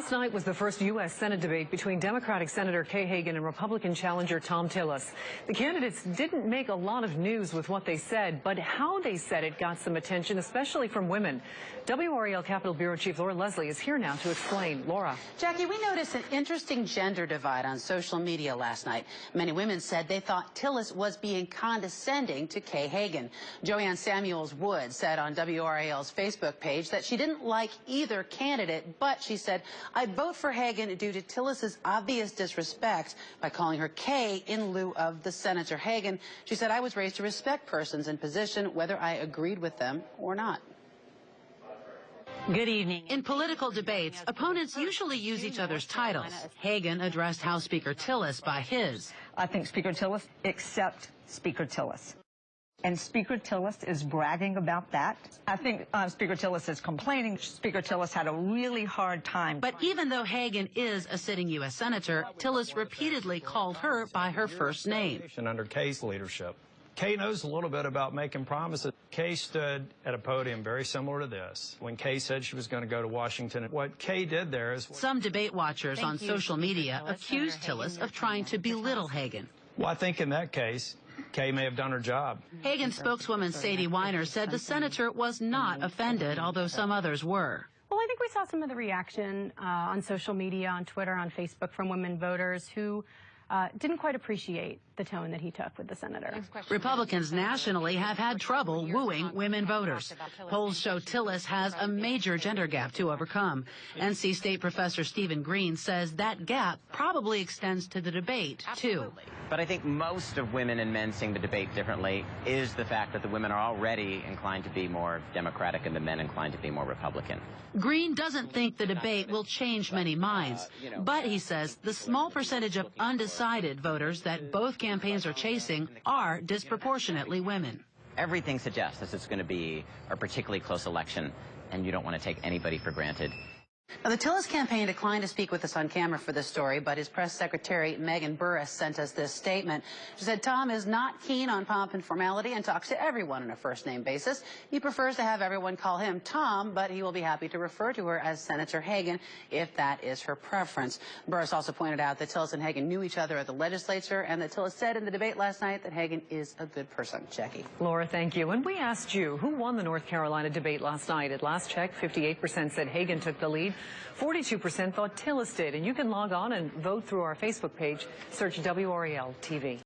Last night was the first U.S. Senate debate between Democratic Senator Kay Hagan and Republican challenger Tom Tillis. The candidates didn't make a lot of news with what they said, but how they said it got some attention, especially from women. WRAL Capitol Bureau Chief Laura Leslie is here now to explain. Laura. Jackie, we noticed an interesting gender divide on social media last night. Many women said they thought Tillis was being condescending to Kay Hagan. Joanne Samuels-Wood said on WRAL's Facebook page that she didn't like either candidate, but she said, "I'd vote for Hagan due to Tillis's obvious disrespect by calling her Kay in lieu of the Senator Hagan." She said, "I was raised to respect persons in position, whether I agreed with them or not." Good evening. In political debates, opponents usually use each other's titles. Hagan addressed House Speaker Tillis by his. I think Speaker Tillis, except Speaker Tillis. And Speaker Tillis is bragging about that. I think Speaker Tillis is complaining. Speaker Tillis had a really hard time. But even though Hagan is a sitting U.S. Senator, Tillis repeatedly called her by her first name. Under Kay's leadership, Kay knows a little bit about making promises. Kay stood at a podium very similar to this when Kay said she was going to go to Washington. What Kay did there is... Some debate watchers on social media accused Tillis of trying to belittle Hagan. Well, I think in that case, Kay may have done her job. Hagan spokeswoman Sadie Weiner said the senator was not offended, although some others were. Well, I think we saw some of the reaction on social media, on Twitter, on Facebook from women voters who didn't quite appreciate the tone that he took with the senator. Republicans nationally have had trouble wooing women voters. Polls show Tillis has a major gender gap to overcome. NC State professor Stephen Green says that gap probably extends to the debate, too. But I think most of women and men seeing the debate differently is the fact that the women are already inclined to be more Democratic and the men inclined to be more Republican. Green doesn't think the debate will change many minds, but he says the small percentage of undecided voters that both campaigns are chasing are disproportionately women. Everything suggests that it's going to be a particularly close election, and you don't want to take anybody for granted. Now, the Tillis campaign declined to speak with us on camera for this story, but his press secretary, Megan Burris, sent us this statement. She said Tom is not keen on pomp and formality and talks to everyone on a first-name basis. He prefers to have everyone call him Tom, but he will be happy to refer to her as Senator Hagan if that is her preference. Burris also pointed out that Tillis and Hagan knew each other at the legislature and that Tillis said in the debate last night that Hagan is a good person. Jackie. Laura, thank you. And we asked you, who won the North Carolina debate last night? At last check, 58% said Hagan took the lead. 42% thought Tillis did. And you can log on and vote through our Facebook page. Search WRAL TV.